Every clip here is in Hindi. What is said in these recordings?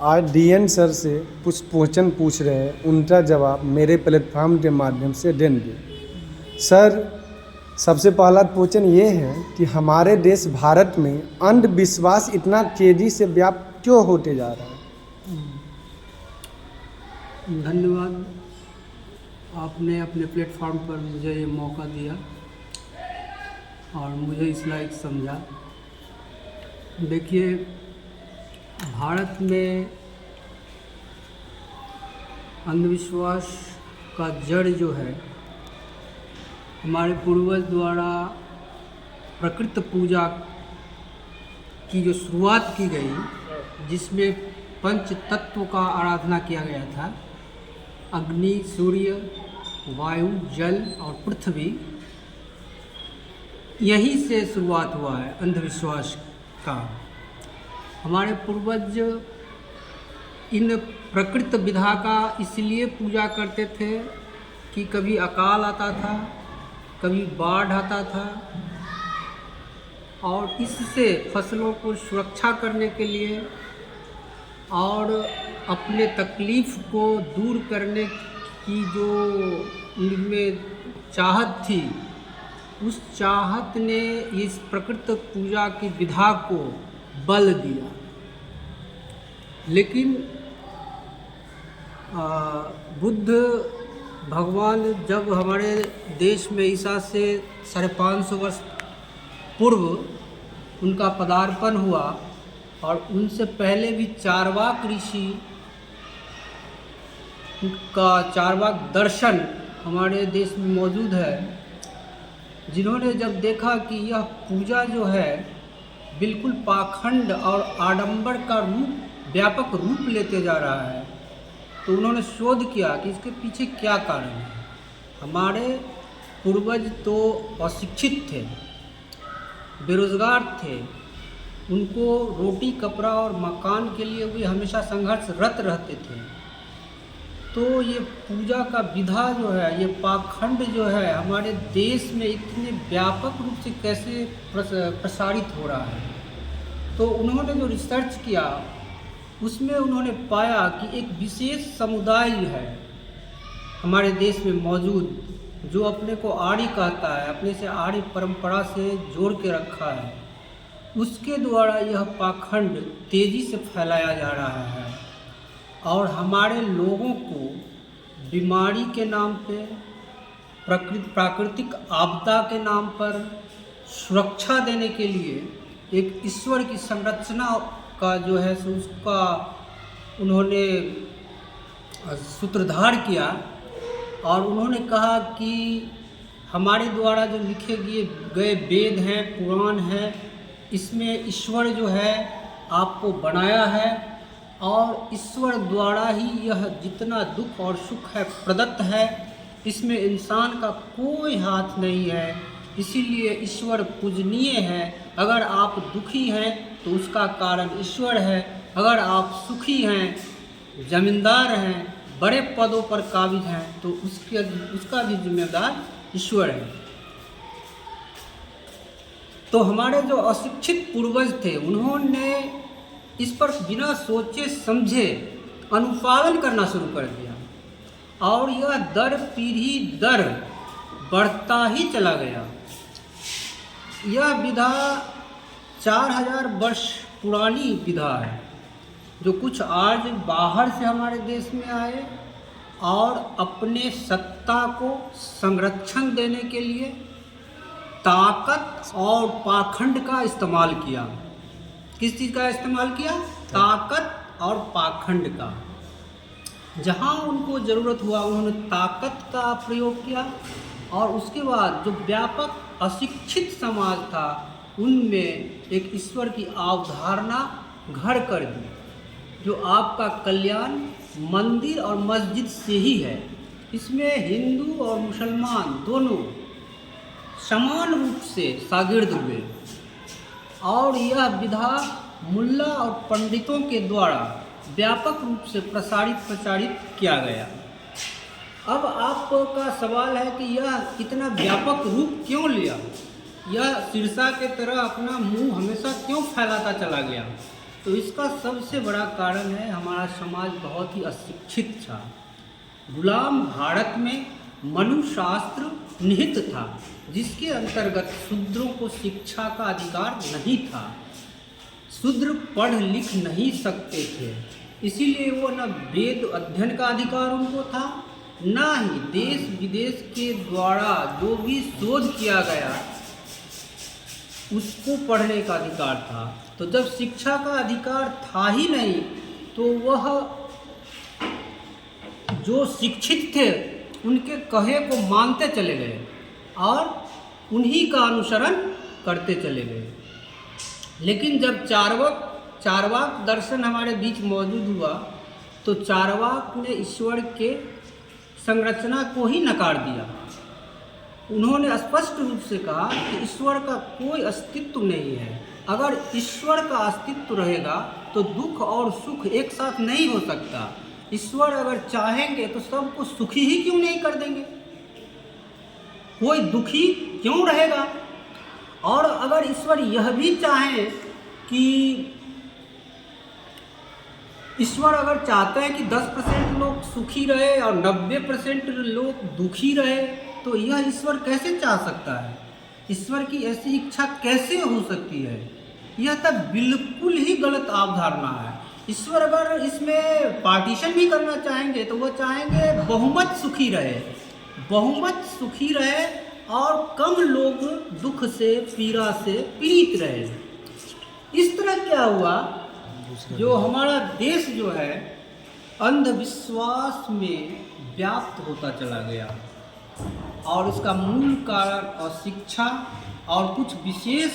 आज डीएन सर से कुछ क्वेश्चन पूछ रहे हैं, उनका जवाब मेरे प्लेटफॉर्म के माध्यम से देंगे। सर, सबसे पहला क्वेश्चन ये है कि हमारे देश भारत में अंधविश्वास इतना तेजी से व्याप्त क्यों होते जा रहा है? धन्यवाद, आपने अपने प्लेटफॉर्म पर मुझे ये मौका दिया और मुझे इस लायक समझा। देखिए, भारत में अंधविश्वास का जड़ जो है, हमारे पूर्वज द्वारा प्रकृति पूजा की जो शुरुआत की गई, जिसमें पंच तत्व का आराधना किया गया था, अग्नि, सूर्य, वायु, जल और पृथ्वी, यहीं से शुरुआत हुआ है अंधविश्वास का। हमारे पूर्वज इन प्रकृति विधा का इसलिए पूजा करते थे कि कभी अकाल आता था, कभी बाढ़ आता था, और इससे फसलों को सुरक्षा करने के लिए और अपने तकलीफ़ को दूर करने की जो उनमें चाहत थी, उस चाहत ने इस प्रकृति पूजा की विधा को बल दिया। लेकिन बुद्ध भगवान जब हमारे देश में ईसा से 550 वर्ष पूर्व उनका पदार्पण हुआ, और उनसे पहले भी चार्वाक ऋषि का चार्वाक दर्शन हमारे देश में मौजूद है, जिन्होंने जब देखा कि यह पूजा जो है बिल्कुल पाखंड और आडंबर का व्यापक रूप लेते जा रहा है, तो उन्होंने शोध किया कि इसके पीछे क्या कारण है। हमारे पूर्वज तो अशिक्षित थे, बेरोजगार थे, उनको रोटी, कपड़ा और मकान के लिए वे हमेशा संघर्षरत रहते थे। तो ये पूजा का विधा जो है, ये पाखंड जो है, हमारे देश में इतने व्यापक रूप से कैसे प्रसारित हो रहा है। तो उन्होंने जो रिसर्च किया, उसमें उन्होंने पाया कि एक विशेष समुदाय है हमारे देश में मौजूद, जो अपने को आर्य कहता है, अपने से आर्य परंपरा से जोड़ के रखा है। उसके द्वारा यह पाखंड तेज़ी से फैलाया जा रहा है और हमारे लोगों को बीमारी के नाम पे, प्राकृतिक आपदा के नाम पर सुरक्षा देने के लिए एक ईश्वर की संरचना का जो है सो उसका उन्होंने सूत्रधार किया, और उन्होंने कहा कि हमारे द्वारा जो लिखे गए वेद हैं, पुराण हैं, इसमें ईश्वर जो है आपको बनाया है, और ईश्वर द्वारा ही यह जितना दुख और सुख है प्रदत्त है, इसमें इंसान का कोई हाथ नहीं है। इसीलिए ईश्वर पूजनीय है। अगर आप दुखी हैं तो उसका कारण ईश्वर है, अगर आप सुखी हैं, जमींदार हैं, बड़े पदों पर काबिज हैं, तो उसका भी जिम्मेदार ईश्वर है। तो हमारे जो अशिक्षित पूर्वज थे, उन्होंने इस पर बिना सोचे समझे अनुपालन करना शुरू कर दिया, और यह दर पीढ़ी दर बढ़ता ही चला गया। यह विधा 4000 वर्ष पुरानी विधा है, जो कुछ आज बाहर से हमारे देश में आए और अपने सत्ता को संरक्षण देने के लिए ताकत और पाखंड का इस्तेमाल किया। किस चीज़ का इस्तेमाल किया? ताकत और पाखंड का। जहाँ उनको ज़रूरत हुआ उन्होंने ताकत का प्रयोग किया, और उसके बाद जो व्यापक अशिक्षित समाज था, उनमें एक ईश्वर की अवधारणा घर कर दी, जो आपका कल्याण मंदिर और मस्जिद से ही है। इसमें हिंदू और मुसलमान दोनों समान रूप से शागिर्द हुए, और यह विधा मुल्ला और पंडितों के द्वारा व्यापक रूप से प्रचारित किया गया। अब आपका सवाल है कि यह इतना व्यापक रूप क्यों लिया, यह शीर्षा के तरह अपना मुंह हमेशा क्यों फैलाता चला गया? तो इसका सबसे बड़ा कारण है हमारा समाज बहुत ही अशिक्षित था। गुलाम भारत में मनुशास्त्र निहित था, जिसके अंतर्गत शूद्रों को शिक्षा का अधिकार नहीं था। शूद्र पढ़ लिख नहीं सकते थे, इसीलिए वो न वेद अध्ययन का अधिकार उनको था, ना ही देश विदेश के द्वारा जो भी शोध किया गया उसको पढ़ने का अधिकार था। तो जब शिक्षा का अधिकार था ही नहीं, तो वह जो शिक्षित थे उनके कहे को मानते चले गए और उन्हीं का अनुसरण करते चले गए। लेकिन जब चार्वाक दर्शन हमारे बीच मौजूद हुआ, तो चार्वाक ने ईश्वर के संरचना को ही नकार दिया। उन्होंने स्पष्ट रूप से कहा कि ईश्वर का कोई अस्तित्व नहीं है। अगर ईश्वर का अस्तित्व रहेगा तो दुख और सुख एक साथ नहीं हो सकता। ईश्वर अगर चाहेंगे तो सबको सुखी ही क्यों नहीं कर देंगे, कोई दुखी क्यों रहेगा। और अगर ईश्वर यह भी चाहें कि ईश्वर अगर चाहते हैं कि 10% लोग सुखी रहे और 90% लोग दुखी रहे, तो यह ईश्वर कैसे चाह सकता है? ईश्वर की ऐसी इच्छा कैसे हो सकती है? यह तब बिल्कुल ही गलत अवधारणा है। ईश्वर अगर इसमें पार्टीशन भी करना चाहेंगे तो वह चाहेंगे बहुमत सुखी रहे, बहुमत सुखी रहे और कम लोग दुख से पीड़ा से पीड़ित रहे। इस तरह क्या हुआ, जो हमारा देश जो है अंधविश्वास में व्याप्त होता चला गया और उसका मूल कारण अशिक्षा और कुछ विशेष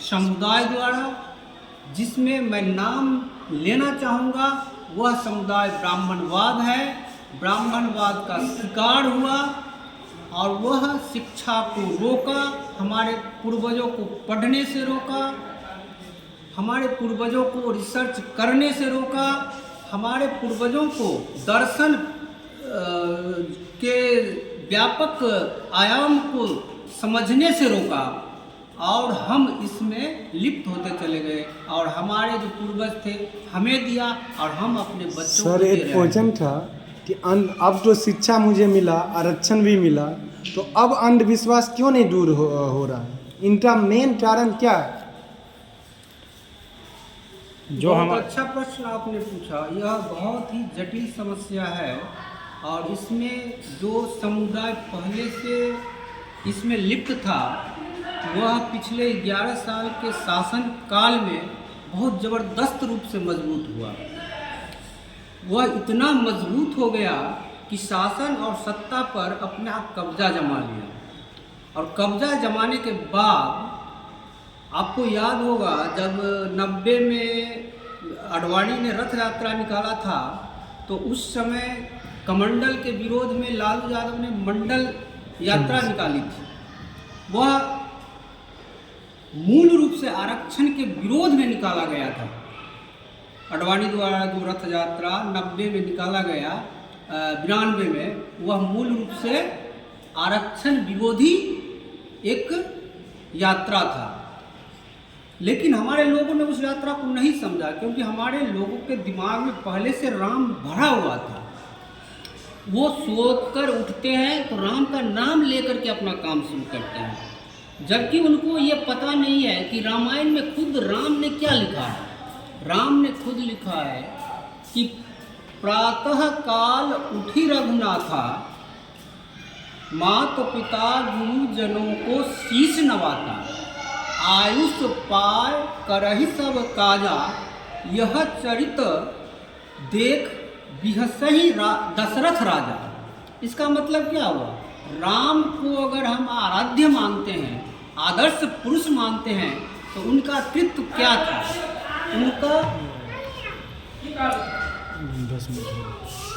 समुदाय द्वारा, जिसमें मैं नाम लेना चाहूँगा, वह समुदाय ब्राह्मणवाद है। ब्राह्मणवाद का शिकार हुआ और वह शिक्षा को रोका, हमारे पूर्वजों को पढ़ने से रोका, हमारे पूर्वजों को रिसर्च करने से रोका, हमारे पूर्वजों को दर्शन के व्यापक आयाम को समझने से रोका और हम इसमें लिप्त होते चले गए। और हमारे जो पूर्वज थे हमें दिया और हम अपने बच्चों को सर दे एक रहे क्वेश्चन हैं। था कि अब तो शिक्षा मुझे मिला, आरक्षण भी मिला, तो अब अंधविश्वास क्यों नहीं दूर हो रहा है? इनका मेन कारण क्या है? बहुत अच्छा प्रश्न आपने पूछा। यह बहुत ही जटिल समस्या है और इसमें जो समुदाय पहले से इसमें लिप्त था, वह पिछले 11 साल के शासन काल में बहुत ज़बरदस्त रूप से मजबूत हुआ। वह इतना मजबूत हो गया कि शासन और सत्ता पर अपना कब्जा जमा लिया। और कब्जा जमाने के बाद आपको याद होगा, जब 90 में अडवाणी ने रथ यात्रा निकाला था, तो उस समय कमंडल के विरोध में लालू यादव ने मंडल यात्रा निकाली थी। वह मूल रूप से आरक्षण के विरोध में निकाला गया था। अडवाणी द्वारा जो रथ यात्रा 90 में निकाला गया, 92 में, वह मूल रूप से आरक्षण विरोधी एक यात्रा था। लेकिन हमारे लोगों ने उस यात्रा को नहीं समझा, क्योंकि हमारे लोगों के दिमाग में पहले से राम भरा हुआ था। वो सोकर उठते हैं तो राम का नाम लेकर के अपना काम शुरू करते हैं, जबकि उनको ये पता नहीं है कि रामायण में खुद राम ने क्या लिखा है। राम ने खुद लिखा है कि प्रातः काल उठी रघुनाथा, माता पिता गुरुजनों को शीश नवाता, आयुष पाय करहि सब काजा, यह चरित देख बिहसहि दशरथ राजा। इसका मतलब क्या हुआ? राम को अगर हम आराध्य मानते हैं, आदर्श पुरुष मानते हैं, तो उनका कृत्य क्या था? उनका 10 मिनट